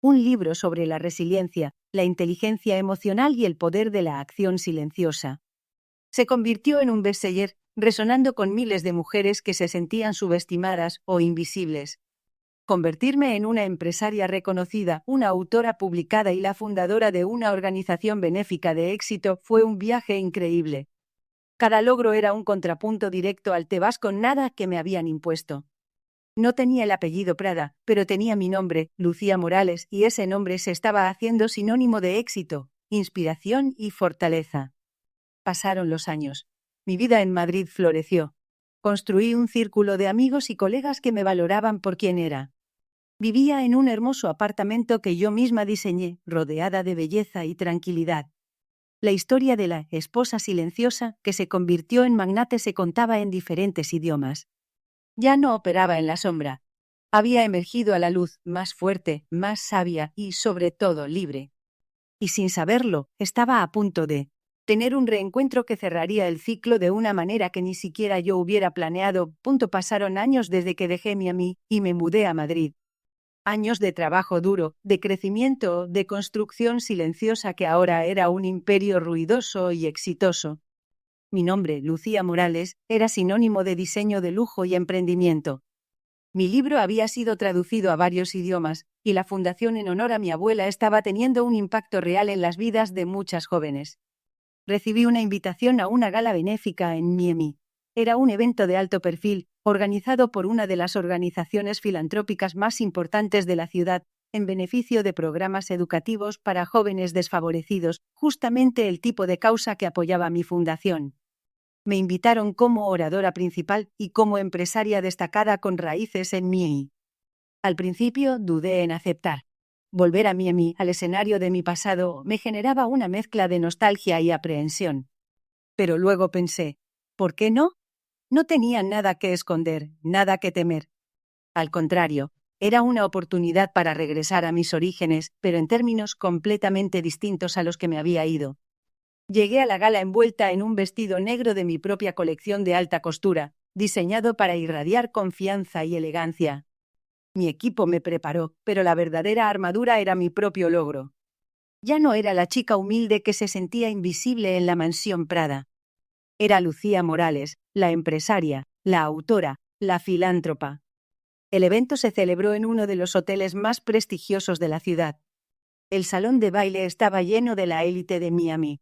Un libro sobre la resiliencia, la inteligencia emocional y el poder de la acción silenciosa. Se convirtió en un bestseller, resonando con miles de mujeres que se sentían subestimadas o invisibles. Convertirme en una empresaria reconocida, una autora publicada y la fundadora de una organización benéfica de éxito fue un viaje increíble. Cada logro era un contrapunto directo al te vas con nada que me habían impuesto. No tenía el apellido Prada, pero tenía mi nombre, Lucía Morales, y ese nombre se estaba haciendo sinónimo de éxito, inspiración y fortaleza. Pasaron los años. Mi vida en Madrid floreció. Construí un círculo de amigos y colegas que me valoraban por quien era. Vivía en un hermoso apartamento que yo misma diseñé, rodeada de belleza y tranquilidad. La historia de la esposa silenciosa que se convirtió en magnate se contaba en diferentes idiomas. Ya no operaba en la sombra. Había emergido a la luz, más fuerte, más sabia y, sobre todo, libre. Y sin saberlo, estaba a punto de tener un reencuentro que cerraría el ciclo de una manera que ni siquiera yo hubiera planeado. Pasaron años desde que dejé Miami y me mudé a Madrid. Años de trabajo duro, de crecimiento, de construcción silenciosa que ahora era un imperio ruidoso y exitoso. Mi nombre, Lucía Morales, era sinónimo de diseño de lujo y emprendimiento. Mi libro había sido traducido a varios idiomas, y la fundación en honor a mi abuela estaba teniendo un impacto real en las vidas de muchas jóvenes. Recibí una invitación a una gala benéfica en Miami. Era un evento de alto perfil, organizado por una de las organizaciones filantrópicas más importantes de la ciudad, en beneficio de programas educativos para jóvenes desfavorecidos, justamente el tipo de causa que apoyaba mi fundación. Me invitaron como oradora principal y como empresaria destacada con raíces en Miami. Al principio dudé en aceptar. Volver a Miami, al escenario de mi pasado, me generaba una mezcla de nostalgia y aprehensión. Pero luego pensé, ¿por qué no? No tenía nada que esconder, nada que temer. Al contrario, era una oportunidad para regresar a mis orígenes, pero en términos completamente distintos a los que me había ido. Llegué a la gala envuelta en un vestido negro de mi propia colección de alta costura, diseñado para irradiar confianza y elegancia. Mi equipo me preparó, pero la verdadera armadura era mi propio logro. Ya no era la chica humilde que se sentía invisible en la mansión Prada. Era Lucía Morales, la empresaria, la autora, la filántropa. El evento se celebró en uno de los hoteles más prestigiosos de la ciudad. El salón de baile estaba lleno de la élite de Miami.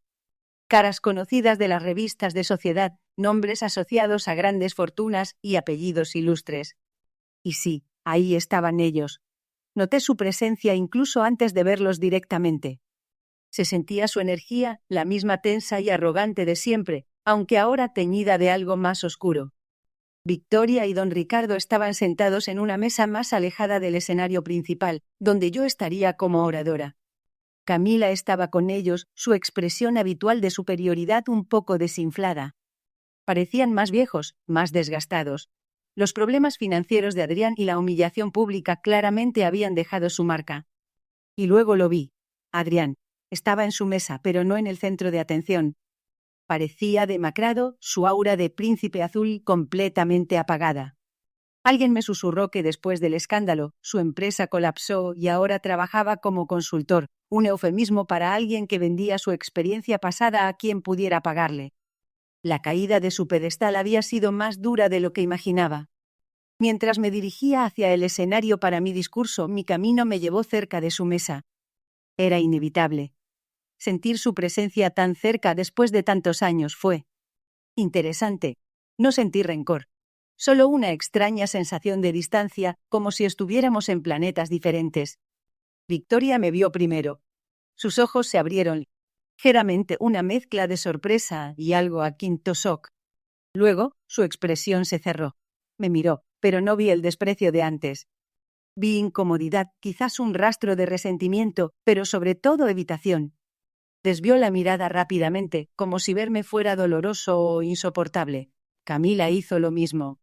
Caras conocidas de las revistas de sociedad, nombres asociados a grandes fortunas y apellidos ilustres. Y sí, ahí estaban ellos. Noté su presencia incluso antes de verlos directamente. Se sentía su energía, la misma tensa y arrogante de siempre, aunque ahora teñida de algo más oscuro. Victoria y don Ricardo estaban sentados en una mesa más alejada del escenario principal, donde yo estaría como oradora. Camila estaba con ellos, su expresión habitual de superioridad un poco desinflada. Parecían más viejos, más desgastados. Los problemas financieros de Adrián y la humillación pública claramente habían dejado su marca. Y luego lo vi. Adrián. Estaba en su mesa, pero no en el centro de atención. Parecía demacrado, su aura de príncipe azul completamente apagada. Alguien me susurró que después del escándalo, su empresa colapsó y ahora trabajaba como consultor, un eufemismo para alguien que vendía su experiencia pasada a quien pudiera pagarle. La caída de su pedestal había sido más dura de lo que imaginaba. Mientras me dirigía hacia el escenario para mi discurso, mi camino me llevó cerca de su mesa. Era inevitable. Sentir su presencia tan cerca después de tantos años fue interesante. No sentí rencor. Solo una extraña sensación de distancia, como si estuviéramos en planetas diferentes. Victoria me vio primero. Sus ojos se abrieron, ligeramente, una mezcla de sorpresa y algo a quinto shock. Luego, su expresión se cerró. Me miró, pero no vi el desprecio de antes. Vi incomodidad, quizás un rastro de resentimiento, pero sobre todo evitación. Desvió la mirada rápidamente, como si verme fuera doloroso o insoportable. Camila hizo lo mismo.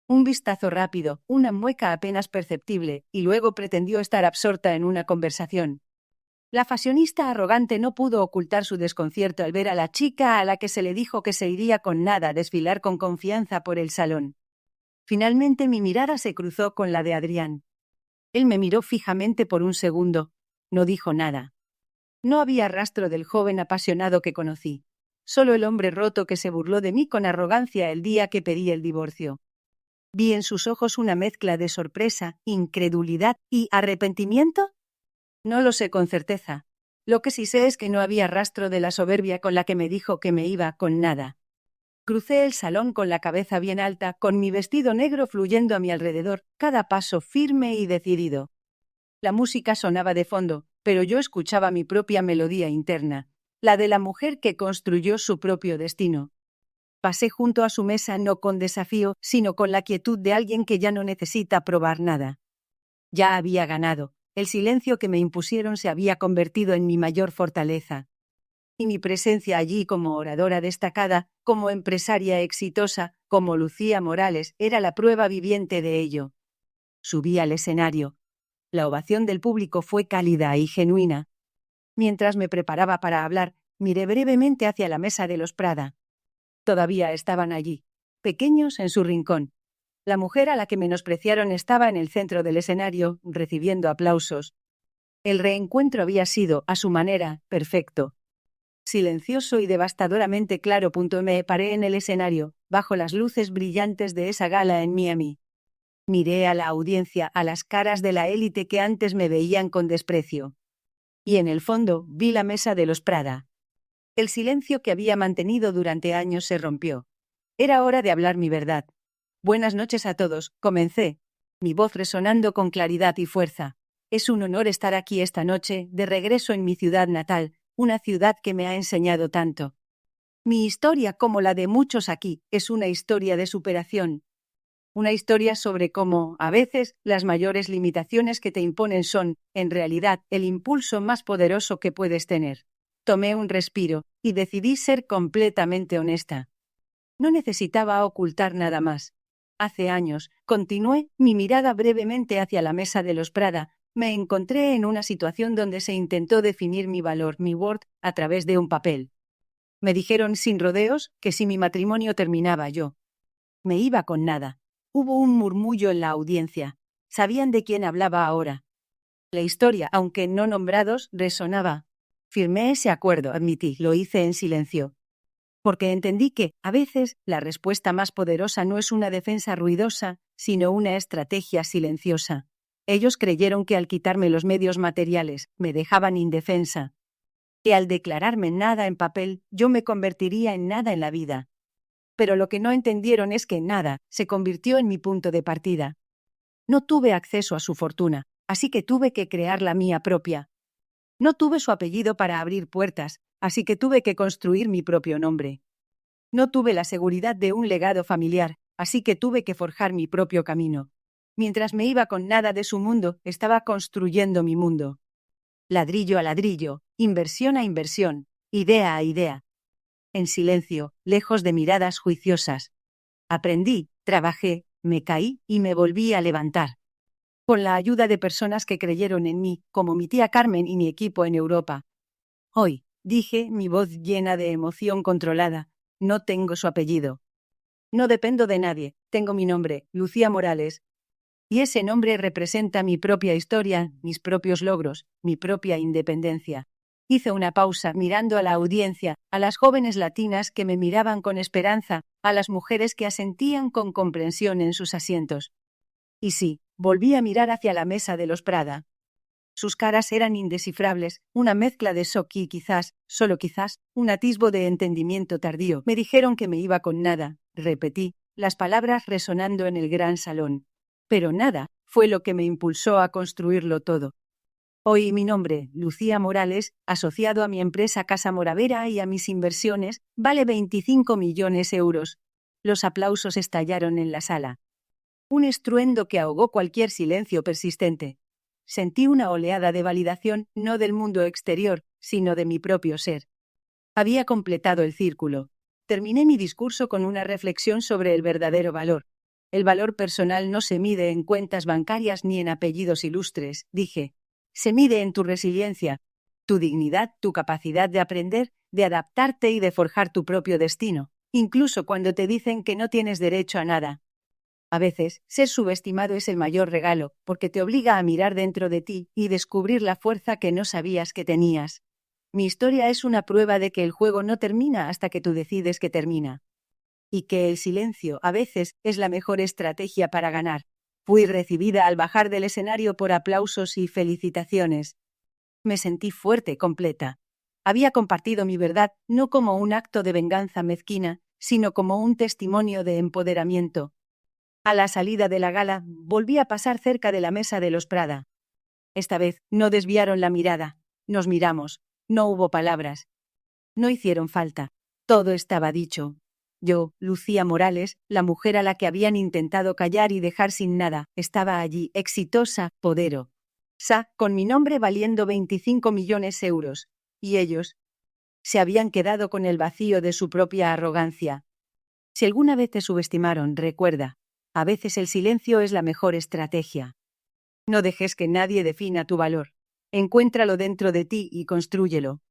Un vistazo rápido, una mueca apenas perceptible, y luego pretendió estar absorta en una conversación. La fashionista arrogante no pudo ocultar su desconcierto al ver a la chica a la que se le dijo que se iría con nada desfilar con confianza por el salón. Finalmente mi mirada se cruzó con la de Adrián. Él me miró fijamente por un segundo. No dijo nada. No había rastro del joven apasionado que conocí. Solo el hombre roto que se burló de mí con arrogancia el día que pedí el divorcio. Vi en sus ojos una mezcla de sorpresa, incredulidad y arrepentimiento. No lo sé con certeza. Lo que sí sé es que no había rastro de la soberbia con la que me dijo que me iba con nada. Crucé el salón con la cabeza bien alta, con mi vestido negro fluyendo a mi alrededor, cada paso firme y decidido. La música sonaba de fondo, pero yo escuchaba mi propia melodía interna, la de la mujer que construyó su propio destino. Pasé junto a su mesa no con desafío, sino con la quietud de alguien que ya no necesita probar nada. Ya había ganado. El silencio que me impusieron se había convertido en mi mayor fortaleza. Y mi presencia allí como oradora destacada, como empresaria exitosa, como Lucía Morales, era la prueba viviente de ello. Subí al escenario. La ovación del público fue cálida y genuina. Mientras me preparaba para hablar, miré brevemente hacia la mesa de los Prada. Todavía estaban allí, pequeños en su rincón. La mujer a la que menospreciaron estaba en el centro del escenario, recibiendo aplausos. El reencuentro había sido, a su manera, perfecto. Silencioso y devastadoramente claro. Me paré en el escenario, bajo las luces brillantes de esa gala en Miami. Miré a la audiencia, a las caras de la élite que antes me veían con desprecio. Y en el fondo vi la mesa de los Prada. El silencio que había mantenido durante años se rompió. Era hora de hablar mi verdad. Buenas noches a todos, comencé, mi voz resonando con claridad y fuerza. Es un honor estar aquí esta noche, de regreso en mi ciudad natal, una ciudad que me ha enseñado tanto. Mi historia, como la de muchos aquí, es una historia de superación. Una historia sobre cómo, a veces, las mayores limitaciones que te imponen son, en realidad, el impulso más poderoso que puedes tener. Tomé un respiro, y decidí ser completamente honesta. No necesitaba ocultar nada más. Hace años, continué mi mirada brevemente hacia la mesa de los Prada, me encontré en una situación donde se intentó definir mi valor, mi worth, a través de un papel. Me dijeron sin rodeos que si mi matrimonio terminaba yo me iba con nada. Hubo un murmullo en la audiencia. Sabían de quién hablaba ahora. La historia, aunque no nombrados, resonaba. Firmé ese acuerdo, admití, lo hice en silencio. Porque entendí que, a veces, la respuesta más poderosa no es una defensa ruidosa, sino una estrategia silenciosa. Ellos creyeron que al quitarme los medios materiales, me dejaban indefensa. Que al declararme nada en papel, yo me convertiría en nada en la vida. Pero lo que no entendieron es que nada se convirtió en mi punto de partida. No tuve acceso a su fortuna, así que tuve que crear la mía propia. No tuve su apellido para abrir puertas, así que tuve que construir mi propio nombre. No tuve la seguridad de un legado familiar, así que tuve que forjar mi propio camino. Mientras me iba con nada de su mundo, estaba construyendo mi mundo. Ladrillo a ladrillo, inversión a inversión, idea a idea. En silencio, lejos de miradas juiciosas. Aprendí, trabajé, me caí y me volví a levantar. Con la ayuda de personas que creyeron en mí, como mi tía Carmen y mi equipo en Europa. Hoy, dije, mi voz llena de emoción controlada, no tengo su apellido. No dependo de nadie, tengo mi nombre, Lucía Morales. Y ese nombre representa mi propia historia, mis propios logros, mi propia independencia. Hice una pausa mirando a la audiencia, a las jóvenes latinas que me miraban con esperanza, a las mujeres que asentían con comprensión en sus asientos. Y sí, volví a mirar hacia la mesa de los Prada. Sus caras eran indescifrables, una mezcla de shock y quizás, solo quizás, un atisbo de entendimiento tardío. Me dijeron que me iba con nada, repetí, las palabras resonando en el gran salón. Pero nada fue lo que me impulsó a construirlo todo. Hoy mi nombre, Lucía Morales, asociado a mi empresa Casa Moravera y a mis inversiones, vale 25 millones de euros. Los aplausos estallaron en la sala. Un estruendo que ahogó cualquier silencio persistente. Sentí una oleada de validación, no del mundo exterior, sino de mi propio ser. Había completado el círculo. Terminé mi discurso con una reflexión sobre el verdadero valor. El valor personal no se mide en cuentas bancarias ni en apellidos ilustres, dije. Se mide en tu resiliencia, tu dignidad, tu capacidad de aprender, de adaptarte y de forjar tu propio destino, incluso cuando te dicen que no tienes derecho a nada. A veces, ser subestimado es el mayor regalo, porque te obliga a mirar dentro de ti y descubrir la fuerza que no sabías que tenías. Mi historia es una prueba de que el juego no termina hasta que tú decides que termina. Y que el silencio, a veces, es la mejor estrategia para ganar. Fui recibida al bajar del escenario por aplausos y felicitaciones. Me sentí fuerte, completa. Había compartido mi verdad no como un acto de venganza mezquina, sino como un testimonio de empoderamiento. A la salida de la gala, volví a pasar cerca de la mesa de los Prada. Esta vez no desviaron la mirada. Nos miramos. No hubo palabras. No hicieron falta. Todo estaba dicho. Yo, Lucía Morales, la mujer a la que habían intentado callar y dejar sin nada, estaba allí, exitosa, con mi nombre valiendo 25 millones de euros. Y ellos se habían quedado con el vacío de su propia arrogancia. Si alguna vez te subestimaron, recuerda, a veces el silencio es la mejor estrategia. No dejes que nadie defina tu valor. Encuéntralo dentro de ti y constrúyelo.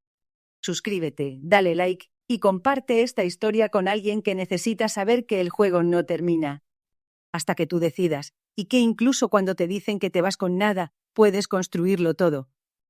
Suscríbete, dale like y comparte esta historia con alguien que necesita saber que el juego no termina. Hasta que tú decidas, y que incluso cuando te dicen que te vas con nada, puedes construirlo todo.